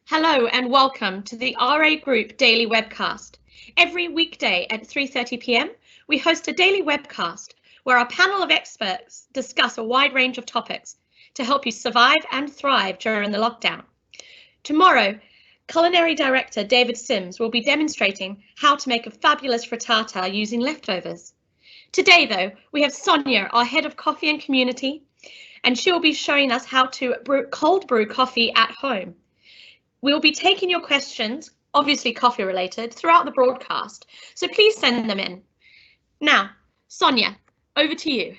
Hello and welcome to the RA Group Daily Webcast. Every weekday at 3:30 p.m, we host a daily webcast where our panel of experts discuss a wide range of topics to help you survive and thrive during the lockdown. Tomorrow, Culinary Director David Sims will be demonstrating how to make a fabulous frittata using leftovers. Today, though, we have Sonia, our Head of Coffee and Community, and she'll be showing us how to cold brew coffee at home. We'll be taking your questions, obviously coffee related, throughout the broadcast, so please send them in. Now, Sonia, over to you.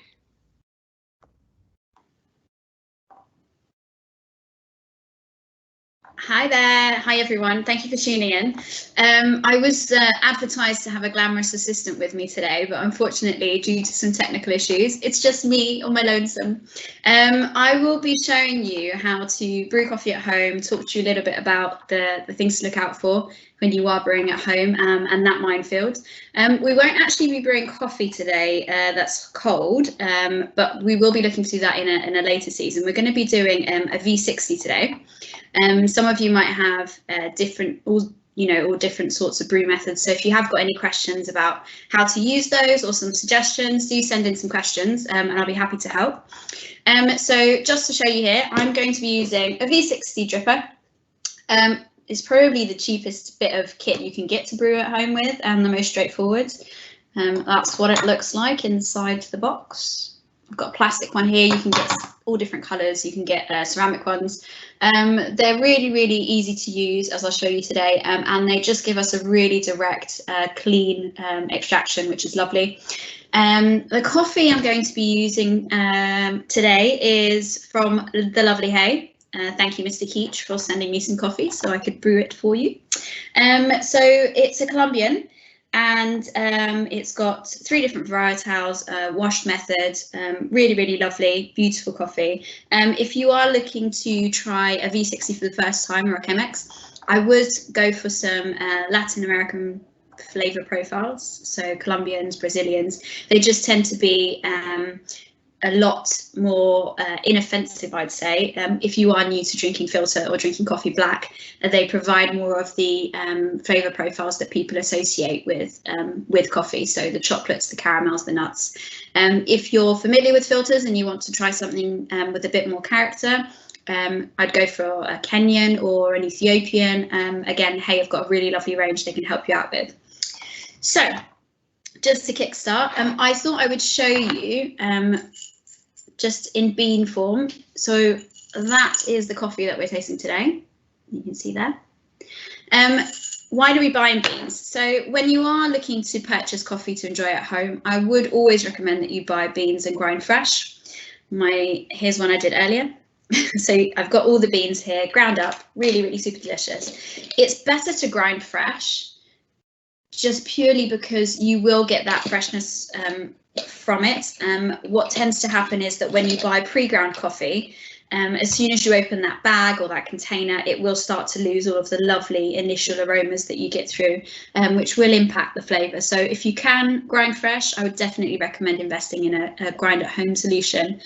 Hi there. Hi, everyone. Thank you for tuning in. I was advertised to have a glamorous assistant with me today, but unfortunately, due to some technical issues, it's just me on my lonesome. I will be showing you how to brew coffee at home, talk to you a little bit about the things to look out for when you are brewing at home and that minefield. We won't actually be brewing coffee today that's cold, but we will be looking to do that in a later season. We're going to be doing a V60 today. Some of you might have all different sorts of brew methods. So if you have got any questions about how to use those or some suggestions, do send in some questions and I'll be happy to help. So just to show you here, I'm going to be using a V60 dripper. It's probably the cheapest bit of kit you can get to brew at home with and the most straightforward. That's what it looks like inside the box. I've got a plastic one here. You can get all different colours. You can get ceramic ones. They're really, really easy to use, as I'll show you today, and they just give us a really direct, clean extraction, which is lovely. The coffee I'm going to be using today is from the lovely Hay. Thank you, Mr. Keach, for sending me some coffee so I could brew it for you. So it's a Colombian. And it's got 3 different varietals, washed method, really, really lovely, beautiful coffee. If you are looking to try a V60 for the first time or a Chemex, I would go for some Latin American flavor profiles, so Colombians, Brazilians. They just tend to be a lot more inoffensive, I'd say. If you are new to drinking filter or drinking coffee black, they provide more of the flavour profiles that people associate with coffee. So the chocolates, the caramels, the nuts. If you're familiar with filters and you want to try something with a bit more character, I'd go for a Kenyan or an Ethiopian. Again, Hey, I've got a really lovely range they can help you out with. So just to kickstart, I thought I would show you just in bean form. So that is the coffee that we're tasting today. You can see there. Why do we buy in beans? So when you are looking to purchase coffee to enjoy at home, I would always recommend that you buy beans and grind fresh. Here's one I did earlier. So I've got all the beans here, ground up, really, really super delicious. It's better to grind fresh, just purely because you will get that freshness from it. What tends to happen is that when you buy pre-ground coffee, as soon as you open that bag or that container, it will start to lose all of the lovely initial aromas that you get through, which will impact the flavour. So if you can grind fresh, I would definitely recommend investing in a grind at home solution.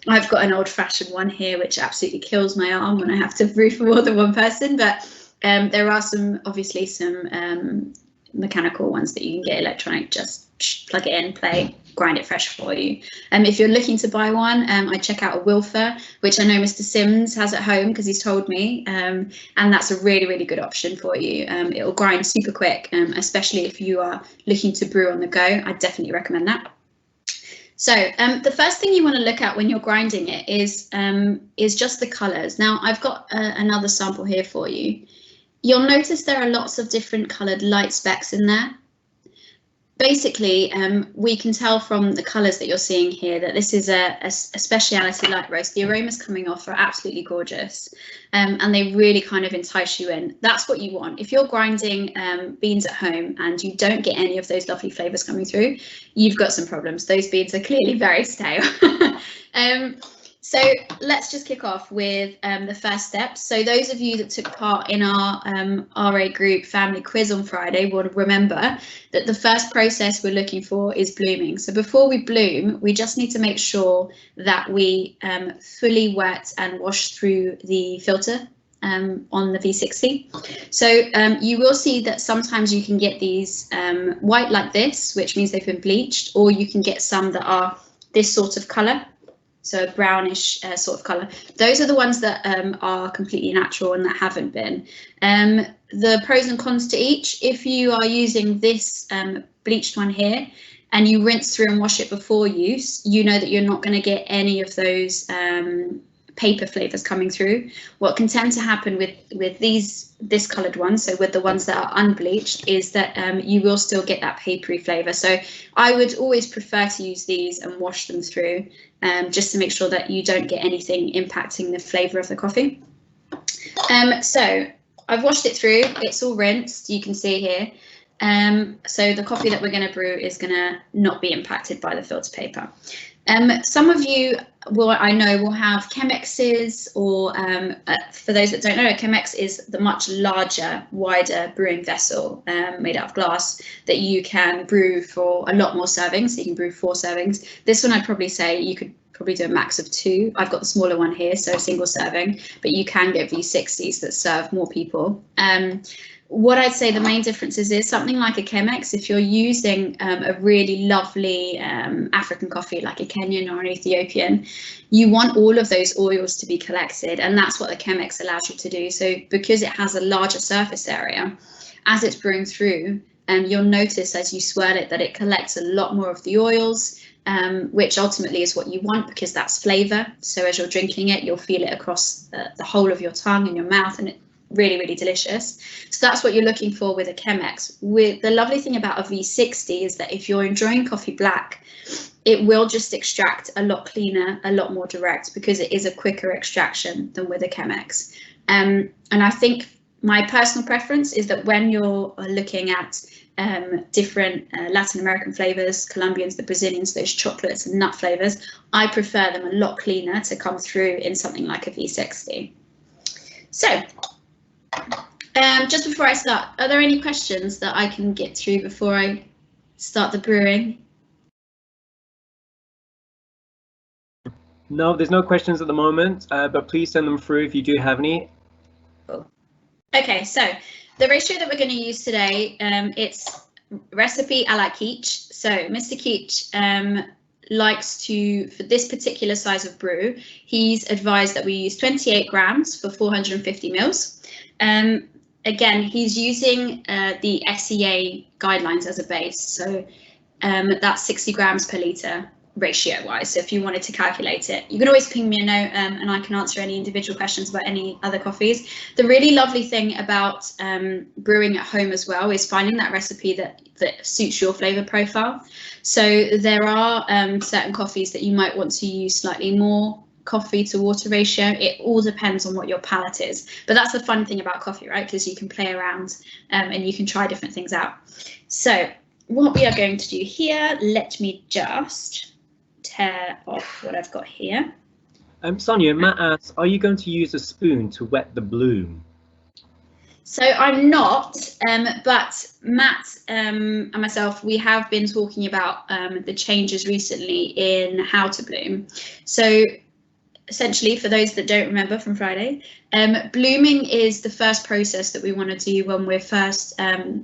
I've got an old-fashioned one here, which absolutely kills my arm when I have to brew for more than one person, but there are obviously some mechanical ones that you can get electronic, just plug it in, play, grind it fresh for you. If you're looking to buy one, I check out a Wilfer, which I know Mr. Sims has at home because he's told me, and that's a really, really good option for you. It'll grind super quick, especially if you are looking to brew on the go. I definitely recommend that. So the first thing you want to look at when you're grinding it is just the colours. Now I've got another sample here for you. You'll notice there are lots of different coloured light specks in there. Basically, we can tell from the colours that you're seeing here that this is a speciality light roast. The aromas coming off are absolutely gorgeous, and they really kind of entice you in. That's what you want. If you're grinding beans at home and you don't get any of those lovely flavours coming through, you've got some problems. Those beans are clearly very stale. So let's just kick off with the first step. So those of you that took part in our RA group family quiz on Friday will remember that the first process we're looking for is blooming. So before we bloom, we just need to make sure that we fully wet and wash through the filter on the V60. So you will see that sometimes you can get these white like this, which means they've been bleached, or you can get some that are this sort of colour, so a brownish sort of colour. Those are the ones that are completely natural and that haven't been. The pros and cons to each: if you are using this bleached one here and you rinse through and wash it before use, you know that you're not going to get any of those paper flavors coming through. What can tend to happen with this colored one, so with the ones that are unbleached, is that you will still get that papery flavor. So I would always prefer to use these and wash them through, just to make sure that you don't get anything impacting the flavor of the coffee. So I've washed it through, it's all rinsed, you can see here. So the coffee that we're going to brew is going to not be impacted by the filter paper. Some of you will have Chemexes, or for those that don't know, a Chemex is the much larger, wider brewing vessel made out of glass that you can brew for a lot more servings. So you can brew 4 servings. This one, I'd probably say you could probably do a max of 2. I've got the smaller one here, so a single serving, but you can get V60s that serve more people. What I'd say the main differences is something like a Chemex. If you're using a really lovely African coffee like a Kenyan or an Ethiopian, you want all of those oils to be collected, and that's what the Chemex allows you to do. So because it has a larger surface area, as it's brewing through, you'll notice as you swirl it that it collects a lot more of the oils, which ultimately is what you want, because that's flavour. So as you're drinking it, you'll feel it across the whole of your tongue and your mouth, and it's really, really delicious. So that's what you're looking for with a Chemex. With the lovely thing about a V60 is that if you're enjoying coffee black, it will just extract a lot cleaner, a lot more direct, because it is a quicker extraction than with a Chemex. And I think my personal preference is that when you're looking at different Latin American flavors, Colombians, the Brazilians, those chocolates and nut flavors, I prefer them a lot cleaner to come through in something like a V60. So just before I start, are there any questions that I can get through before I start the brewing? No, there's no questions at the moment, but please send them through if you do have any. Cool. Okay, so the ratio that we're going to use today, it's recipe a la Keach. So Mr. Keach likes to, for this particular size of brew, he's advised that we use 28 grams for 450 mils. Again, he's using the SEA guidelines as a base, so that's 60 grams per litre ratio wise. So if you wanted to calculate it, you can always ping me a note and I can answer any individual questions about any other coffees. The really lovely thing about brewing at home as well is finding that recipe that suits your flavour profile. So there are certain coffees that you might want to use slightly more coffee to water ratio. It all depends on what your palate is, but that's the fun thing about coffee, right? Because you can play around and you can try different things out. So what we are going to do here, let me just tear off what I've got here. Sonia, Matt asks, are you going to use a spoon to wet the bloom? So I'm not, but Matt and myself, we have been talking about the changes recently in how to bloom. So essentially, for those that don't remember from Friday, blooming is the first process that we want to do when we're first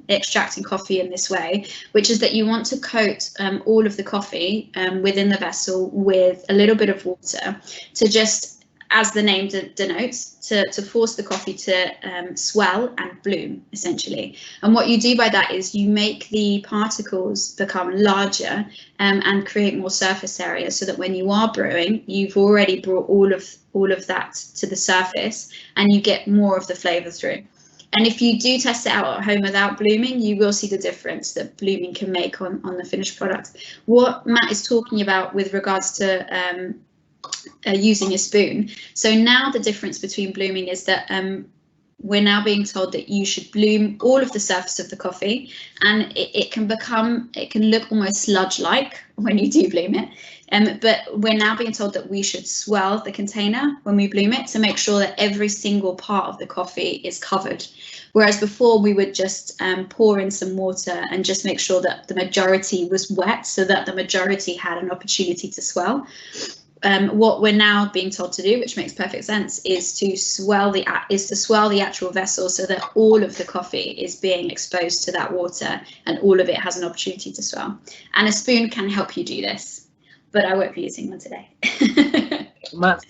extracting coffee in this way, which is that you want to coat all of the coffee within the vessel with a little bit of water to just, as the name denotes, to force the coffee to swell and bloom, essentially. And what you do by that is you make the particles become larger and create more surface area, so that when you are brewing, you've already brought all of that to the surface and you get more of the flavour through. And if you do test it out at home without blooming, you will see the difference that blooming can make on the finished product. What Matt is talking about with regards to using a spoon. So now the difference between blooming is that we're now being told that you should bloom all of the surface of the coffee, and it can look almost sludge-like when you do bloom it. But we're now being told that we should swell the container when we bloom it to make sure that every single part of the coffee is covered. Whereas before we would just pour in some water and just make sure that the majority was wet, so that the majority had an opportunity to swell. what we're now being told to do, which makes perfect sense, is to swell the actual vessel so that all of the coffee is being exposed to that water and all of it has an opportunity to swell. And a spoon can help you do this, but I won't be using one today. Matt's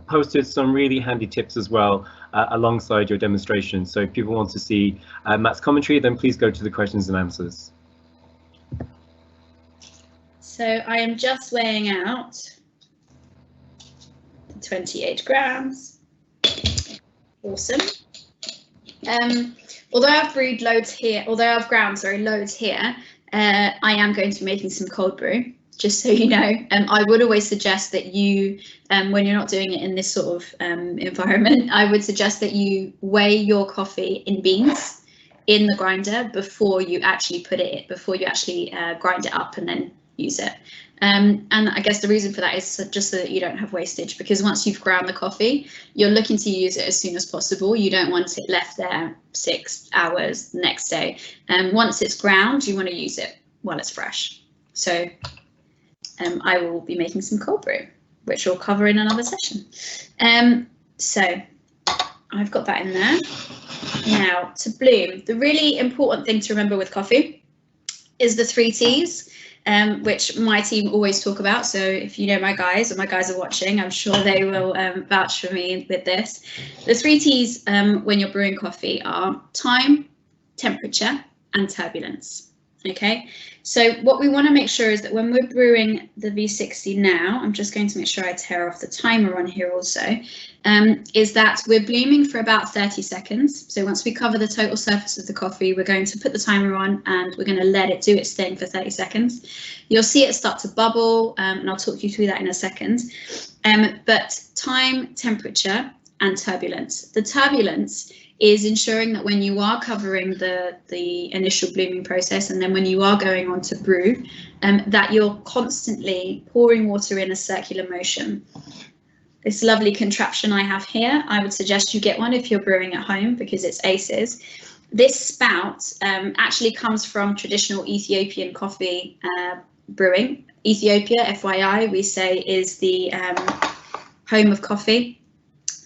posted some really handy tips as well alongside your demonstration. So if people want to see Matt's commentary, then please go to the questions and answers. So I am just weighing out 28 grams. Awesome. Although I've brewed loads here, loads here, I am going to be making some cold brew, just so you know. I would always suggest that you, when you're not doing it in this sort of environment, I would suggest that you weigh your coffee in beans in the grinder before you actually grind it up and then use it. And I guess the reason for that is just so that you don't have wastage, because once you've ground the coffee, you're looking to use it as soon as possible. You don't want it left there 6 hours the next day. Once it's ground, you want to use it while it's fresh. So I will be making some cold brew, which we'll cover in another session. So I've got that in there. Now to bloom, the really important thing to remember with coffee is the 3 T's. Which my team always talk about. So if you know my guys, or my guys are watching, I'm sure they will vouch for me with this. The 3 T's when you're brewing coffee are time, temperature, and turbulence. Okay, so what we want to make sure is that when we're brewing the V60 now, I'm just going to make sure I tear off the timer on here also, is that we're blooming for about 30 seconds. So once we cover the total surface of the coffee, we're going to put the timer on and we're going to let it do its thing for 30 seconds. You'll see it start to bubble, and I'll talk you through that in a second. But time, temperature, and turbulence. The turbulence is ensuring that when you are covering the initial blooming process, and then when you are going on to brew, that you're constantly pouring water in a circular motion. This lovely contraption I have here, I would suggest you get one if you're brewing at home, because it's aces. This spout actually comes from traditional Ethiopian coffee brewing. Ethiopia, FYI, we say is the home of coffee.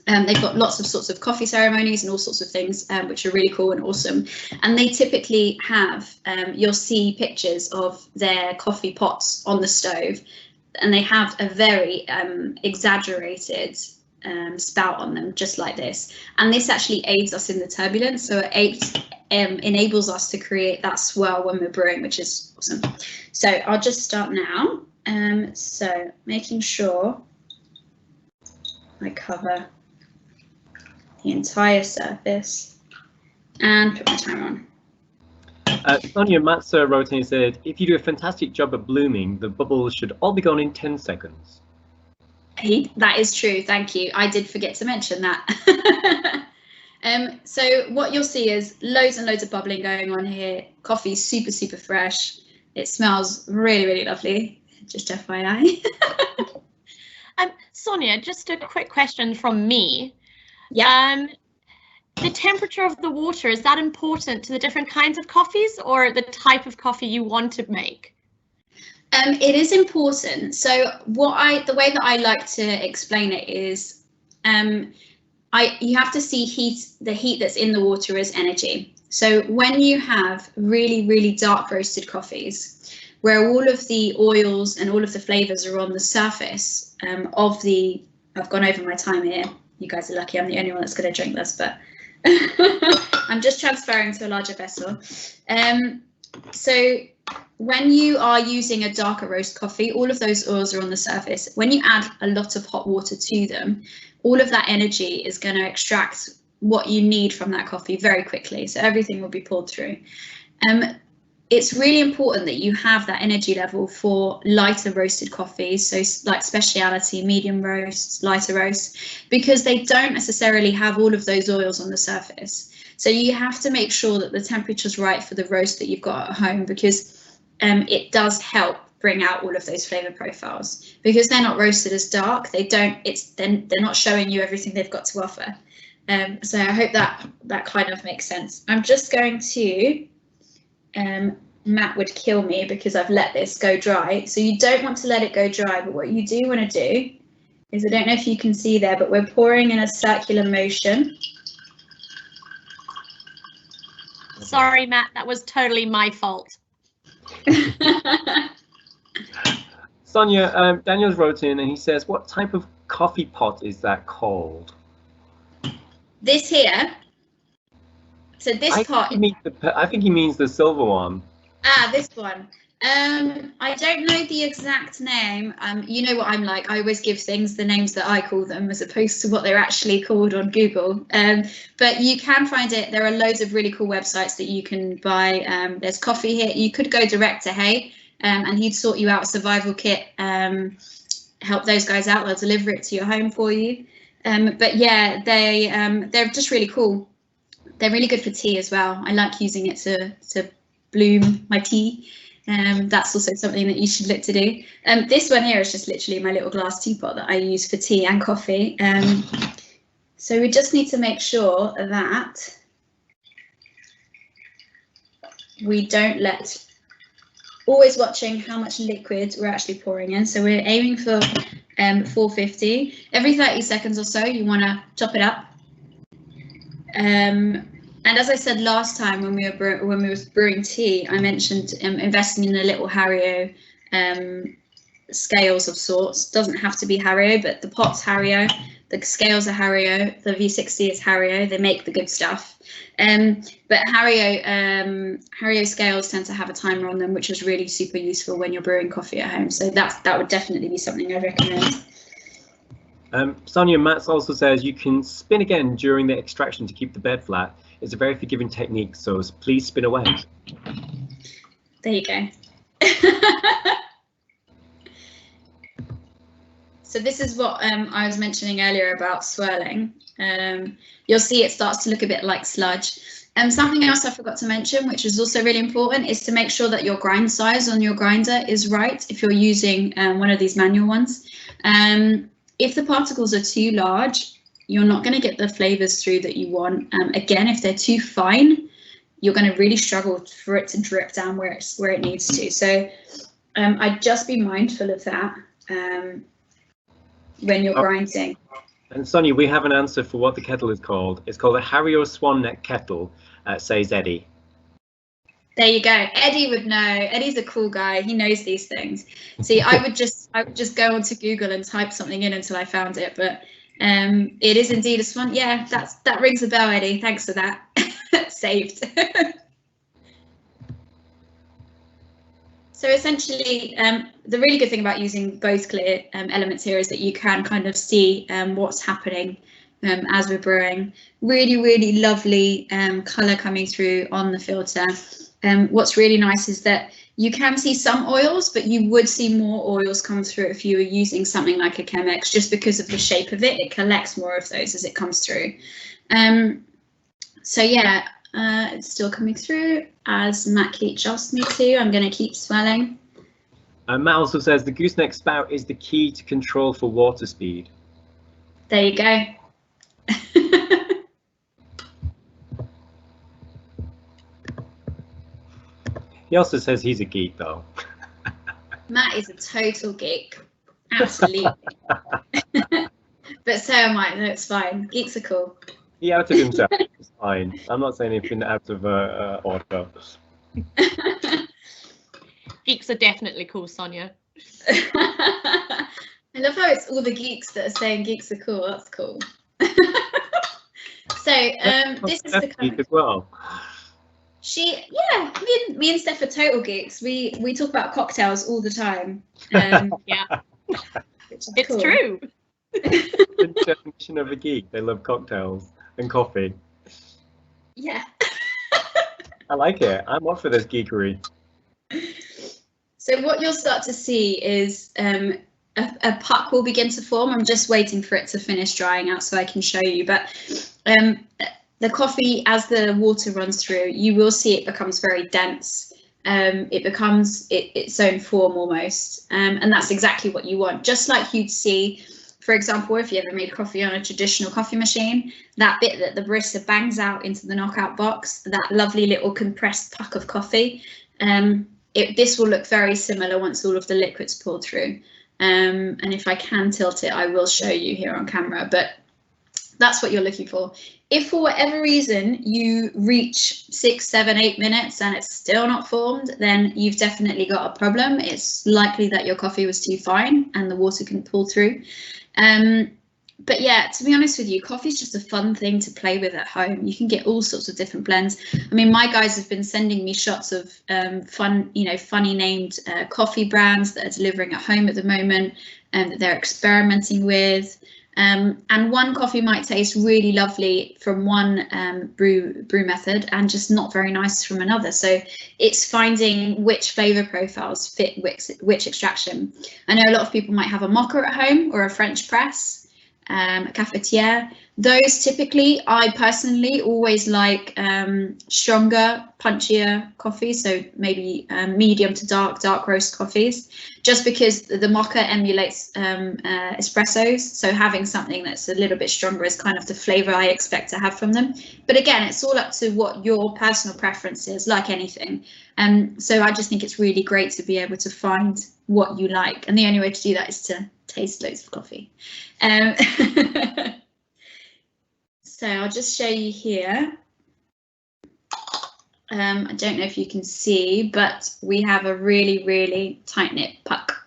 They've got lots of sorts of coffee ceremonies and all sorts of things, which are really cool and awesome. And they typically have, you'll see pictures of their coffee pots on the stove, and they have a very exaggerated spout on them, just like this. And this actually aids us in the turbulence, so it enables us to create that swirl when we're brewing, which is awesome. So I'll just start now. So making sure I cover the entire surface and put my timer on. Sonia, Matt wrote in and said, if you do a fantastic job at blooming, the bubbles should all be gone in 10 seconds. That is true, thank you. I did forget to mention that. So what you'll see is loads and loads of bubbling going on here. Coffee's super, super fresh. It smells really, really lovely, just FYI. Sonia, just a quick question from me. Yeah. The temperature of the water, is that important to the different kinds of coffees, or the type of coffee you want to make? It is important. So the way that I like to explain it is you have to see the heat that's in the water as energy. So when you have really, really dark roasted coffees, where all of the oils and all of the flavors are on the surface I've gone over my time here. You guys are lucky I'm the only one that's going to drink this, but I'm just transferring to a larger vessel. So when you are using a darker roast coffee, all of those oils are on the surface. When you add a lot of hot water to them, all of that energy is going to extract what you need from that coffee very quickly. So everything will be pulled through. It's really important that you have that energy level for lighter roasted coffees, so like specialty, medium roasts, lighter roasts, because they don't necessarily have all of those oils on the surface. So you have to make sure that the temperature's right for the roast that you've got at home, because it does help bring out all of those flavor profiles. Because they're not roasted as dark, they're not showing you everything they've got to offer. So I hope that kind of makes sense. I'm just going to Matt would kill me because I've let this go dry. So you don't want to let it go dry, but what you do want to do is, I don't know if you can see there, but we're pouring in a circular motion. Sorry, Matt, that was totally my fault. Sonia, Daniel's wrote in and he says, what type of coffee pot is that called? This here. So this pot. I think he means the silver one. Ah, this one. I don't know the exact name. You know what I'm like. I always give things the names that I call them as opposed to what they're actually called on Google. But you can find it. There are loads of really cool websites that you can buy. There's coffee here. You could go direct to Hay, and he'd sort you out a survival kit. Help those guys out. They'll deliver it to your home for you. But yeah, they're just really cool. They're really good for tea as well. I like using it to bloom my tea. That's also something that you should look to do. This one here is just literally my little glass teapot that I use for tea and coffee. So we just need to make sure that we don't let, always watching how much liquid we're actually pouring in. So we're aiming for 450. Every 30 seconds or so, you want to top it up. And as I said last time when we were brewing tea, I mentioned investing in a little Hario scales of sorts. Hadoesn't have to be Hario, but the pot's Hario, the scales are Hario, the V60 is Hario. They make the good stuff. But Hario scales tend to have a timer on them, which is really super useful when you're brewing coffee at home. So that would definitely be something I'd recommend. Sonia, Matt also says you can spin again during the extraction to keep the bed flat. It's a very forgiving technique, so please spin away. There you go. So this is what I was mentioning earlier about swirling. You'll see it starts to look a bit like sludge. Something else I forgot to mention, which is also really important, is to make sure that your grind size on your grinder is right if you're using one of these manual ones. If the particles are too large, you're not going to get the flavors through that you want. Again, if they're too fine, you're going to really struggle for it to drip down where it needs to. So I'd just be mindful of that when you're grinding. And Sonia, we have an answer for what the kettle is called. It's called a Hario Swan Neck Kettle, says Eddie. There you go. Eddie would know. Eddie's a cool guy. He knows these things. See, I would just go onto Google and type something in until I found it. But it is indeed a swan. Yeah, that rings a bell, Eddie. Thanks for that. Saved. So essentially, the really good thing about using both clear elements here is that you can kind of see what's happening as we're brewing. Really, really lovely colour coming through on the filter. What's really nice is that you can see some oils, but you would see more oils come through if you were using something like a Chemex, just because of the shape of it. It collects more of those as it comes through. So yeah, it's still coming through as Matt Keach asked me to. I'm going to keep swelling. Matt also says the gooseneck spout is the key to control for water speed. There you go. He also says he's a geek, though. Matt is a total geek. Absolutely. But so am I. No, it's fine. Geeks are cool. He outed himself. It's fine. I'm not saying anything out of order. Geeks are definitely cool, Sonia. I love how it's all the geeks that are saying geeks are cool. That's cool. So this is the kind of as well. Yeah, me and Steph are total geeks. We talk about cocktails all the time. Yeah, it's cool. True. The definition of a geek, they love cocktails and coffee. Yeah. I like it. I'm off for this geekery. So what you'll start to see is a puck will begin to form. I'm just waiting for it to finish drying out so I can show you. But the coffee, as the water runs through, you will see it becomes very dense. It becomes its own form almost. And that's exactly what you want. Just like you'd see, for example, if you ever made coffee on a traditional coffee machine, that bit that the barista bangs out into the knockout box, that lovely little compressed puck of coffee, this will look very similar once all of the liquid's poured through. And if I can tilt it, I will show you here on camera, but that's what you're looking for. If for whatever reason you reach 6, 7, 8 minutes and it's still not formed, then you've definitely got a problem. It's likely that your coffee was too fine and the water couldn't pull through. But yeah, to be honest with you, coffee is just a fun thing to play with at home. You can get all sorts of different blends. I mean, my guys have been sending me shots of funny named coffee brands that are delivering at home at the moment and that they're experimenting with. And one coffee might taste really lovely from one brew method and just not very nice from another. So it's finding which flavor profiles fit which extraction. I know a lot of people might have a mocha at home or a French press, a cafetiere. Those typically, I personally always like stronger, punchier coffees, so maybe medium to dark roast coffees, just because the mocha emulates espressos, so having something that's a little bit stronger is kind of the flavor I expect to have from them. But again, it's all up to what your personal preference is, like anything. So I just think it's really great to be able to find what you like, and the only way to do that is to taste loads of coffee. So I'll just show you here. I don't know if you can see, but we have a really, really tight-knit puck.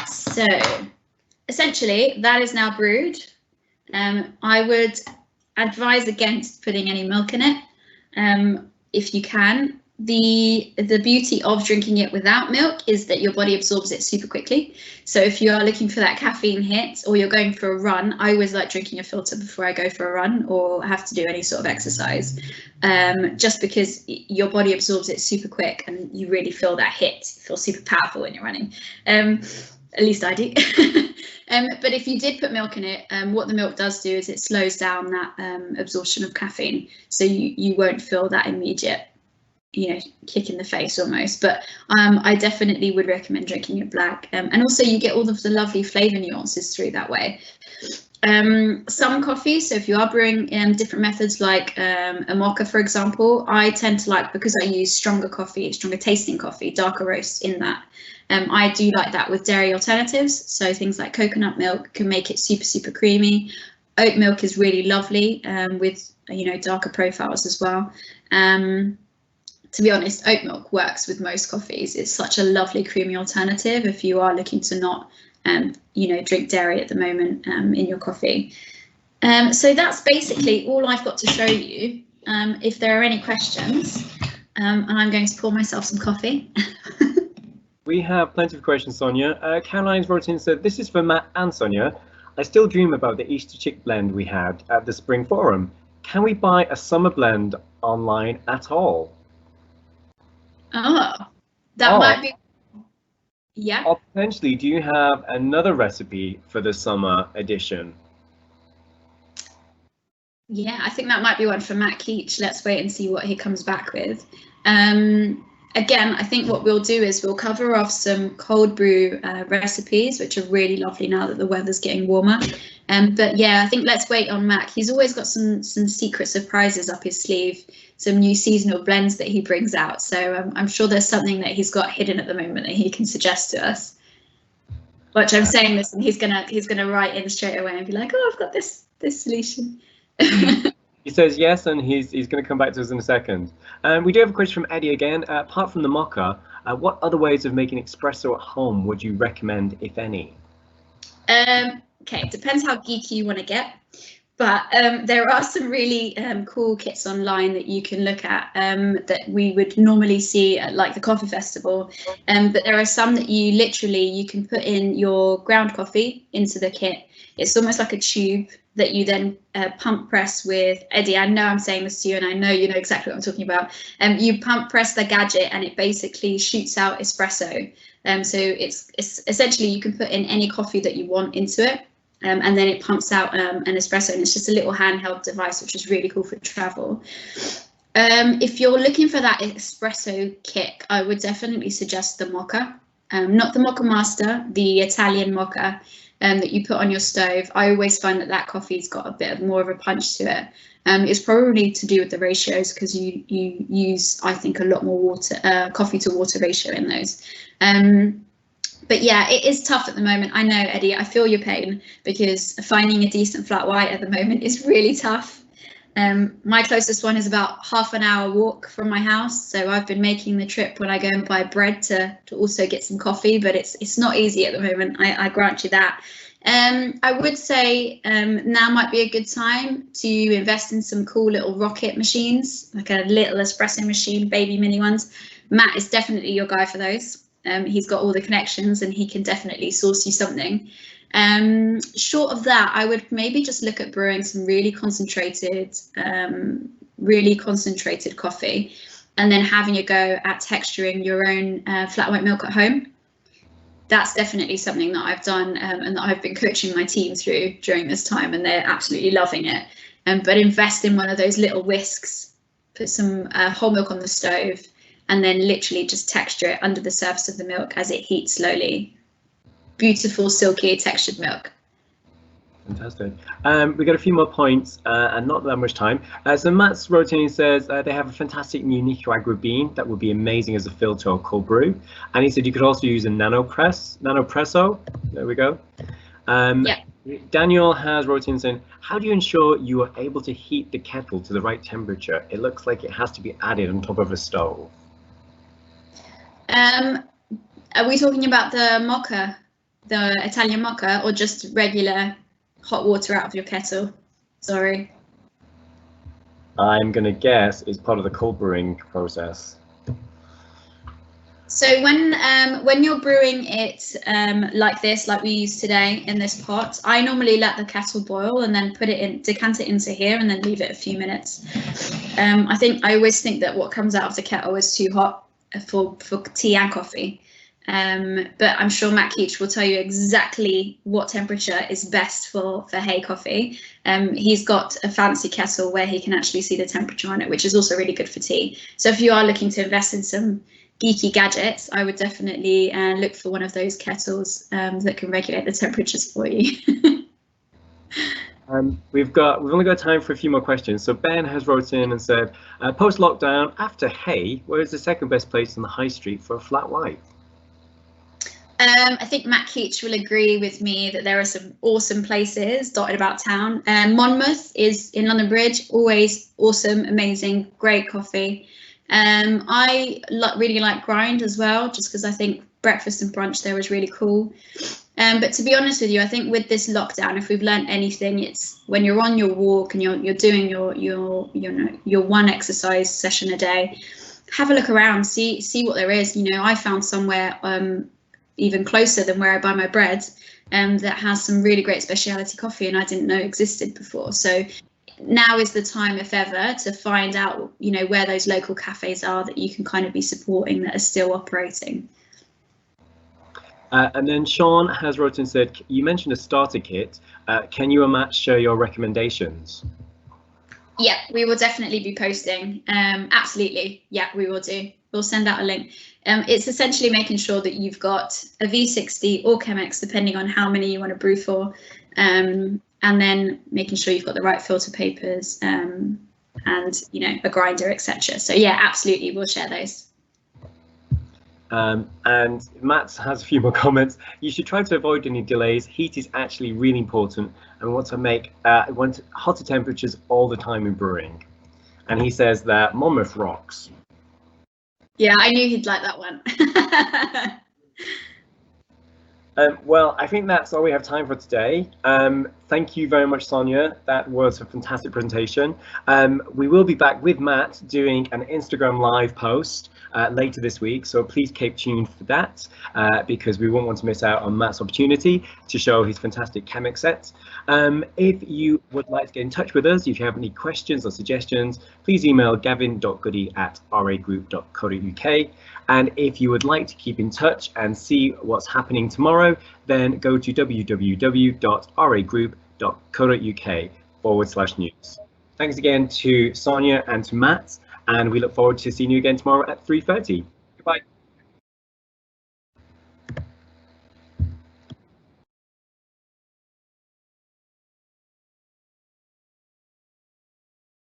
So essentially, that is now brewed. I would advise against putting any milk in it, if you can. The beauty of drinking it without milk is that your body absorbs it super quickly. So if you are looking for that caffeine hit or you're going for a run, I always like drinking a filter before I go for a run or have to do any sort of exercise, just because your body absorbs it super quick and you really feel that hit. You feel super powerful when you're running. At least I do. But if you did put milk in it, what the milk does do is it slows down that absorption of caffeine, so you won't feel that immediate, kick in the face almost. But I definitely would recommend drinking it black, and also you get all of the lovely flavor nuances through that way. Some coffees, so if you are brewing different methods like a mocha, for example, I tend to like, because I use stronger tasting coffee, darker roast in that. I do like that with dairy alternatives, so things like coconut milk can make it super creamy. Oat milk is really lovely with darker profiles as well. To be honest, oat milk works with most coffees. It's such a lovely creamy alternative if you are looking to not drink dairy at the moment in your coffee. So that's basically all I've got to show you. If there are any questions, and I'm going to pour myself some coffee. We have plenty of questions, Sonia. Caroline's wrote in and said, this is for Matt and Sonia. I still dream about the Easter chick blend we had at the Spring Forum. Can we buy a summer blend online at all? Oh, that might be. Yeah. Or potentially, do you have another recipe for the summer edition? Yeah, I think that might be one for Matt Keach. Let's wait and see what he comes back with. Again, I think what we'll do is we'll cover off some cold brew recipes, which are really lovely now that the weather's getting warmer. But yeah, I think let's wait on Matt. He's always got some secret surprises up his sleeve, some new seasonal blends that he brings out. So I'm sure there's something that he's got hidden at the moment that he can suggest to us. Which I'm saying this, and he's gonna write in straight away and be like, oh, I've got this solution. He says yes, and he's going to come back to us in a second. We do have a question from Eddie again. Apart from the mocha, what other ways of making espresso at home would you recommend, if any? Okay, it depends how geeky you want to get, but there are some really cool kits online that you can look at that we would normally see at like the coffee festival. But there are some that you can put in your ground coffee into the kit. It's almost like a tube that you then pump press with. Eddie, I know I'm saying this to you, and I know you know exactly what I'm talking about. You pump press the gadget, and it basically shoots out espresso. So it's essentially you can put in any coffee that you want into it, and then it pumps out an espresso, and it's just a little handheld device, which is really cool for travel. If you're looking for that espresso kick, I would definitely suggest the mocha, not the mocha master, the Italian mocha. That you put on your stove. I always find that coffee's got a bit more of a punch to it. It's probably to do with the ratios, because you use, I think, a lot more water, coffee to water ratio in those. But yeah, it is tough at the moment. I know, Eddie, I feel your pain, because finding a decent flat white at the moment is really tough. My closest one is about half an hour walk from my house, so I've been making the trip when I go and buy bread to also get some coffee, but it's not easy at the moment, I grant you that. I would say now might be a good time to invest in some cool little rocket machines, like a little espresso machine, baby mini ones. Matt is definitely your guy for those. He's got all the connections and he can definitely source you something. Short of that, I would maybe just look at brewing some really concentrated coffee, and then having a go at texturing your own flat white milk at home. That's definitely something that I've done and that I've been coaching my team through during this time, and they're absolutely loving it. But invest in one of those little whisks, put some whole milk on the stove, and then literally just texture it under the surface of the milk as it heats slowly. Beautiful, silky, textured milk. Fantastic. We got a few more points and not that much time. So Matt's wrote in and says they have a fantastic new Nicaragua bean that would be amazing as a filter or cold brew. And he said you could also use a nanopresso. There we go. Yeah. Daniel has wrote in saying, how do you ensure you are able to heat the kettle to the right temperature? It looks like it has to be added on top of a stove. Are we talking about the mocha, the Italian mocha, or just regular hot water out of your kettle? Sorry. I'm going to guess it's part of the cold brewing process. So when you're brewing it like this, like we use today in this pot, I normally let the kettle boil and then put it in, decant it into here, and then leave it a few minutes. I always think that what comes out of the kettle is too hot for tea and coffee. But I'm sure Matt Keach will tell you exactly what temperature is best for hay coffee. He's got a fancy kettle where he can actually see the temperature on it, which is also really good for tea. So if you are looking to invest in some geeky gadgets, I would definitely look for one of those kettles that can regulate the temperatures for you. We've only got time for a few more questions. So Ben has wrote in and said, post-lockdown, after hay, where is the second best place on the high street for a flat white? I think Matt Keach will agree with me that there are some awesome places dotted about town. Monmouth is in London Bridge, always awesome, amazing, great coffee. I really like Grind as well, just because I think breakfast and brunch there was really cool. But to be honest with you, I think with this lockdown, if we've learned anything, it's when you're on your walk and you're doing your one exercise session a day, have a look around, see what there is. You know, I found somewhere even closer than where I buy my bread that has some really great specialty coffee, and I didn't know existed before. So now is the time, if ever, to find out, you know, where those local cafes are that you can kind of be supporting that are still operating. And then Sean has wrote and said, you mentioned a starter kit. Can you and Matt share your recommendations? Yeah, we will definitely be posting. Absolutely. Yeah, we will do. We'll send out a link. It's essentially making sure that you've got a V60 or Chemex, depending on how many you want to brew for, and then making sure you've got the right filter papers and, you know, a grinder, etc. So yeah, absolutely, we'll share those. And Matt has a few more comments. You should try to avoid any delays. Heat is actually really important, and want hotter temperatures all the time in brewing. And he says that Monmouth rocks. Yeah, I knew he'd like that one. Well, I think that's all we have time for today. Thank you very much, Sonia. That was a fantastic presentation. We will be back with Matt doing an Instagram live post later this week, so please keep tuned for that because we won't want to miss out on Matt's opportunity to show his fantastic Chemex set. If you would like to get in touch with us, if you have any questions or suggestions, please email gavin.goody@ragroup.co.uk. And if you would like to keep in touch and see what's happening tomorrow, then go to www.ragroup.co.uk/news. Thanks again to Sonia and to Matt, and we look forward to seeing you again tomorrow at 3:30. Goodbye.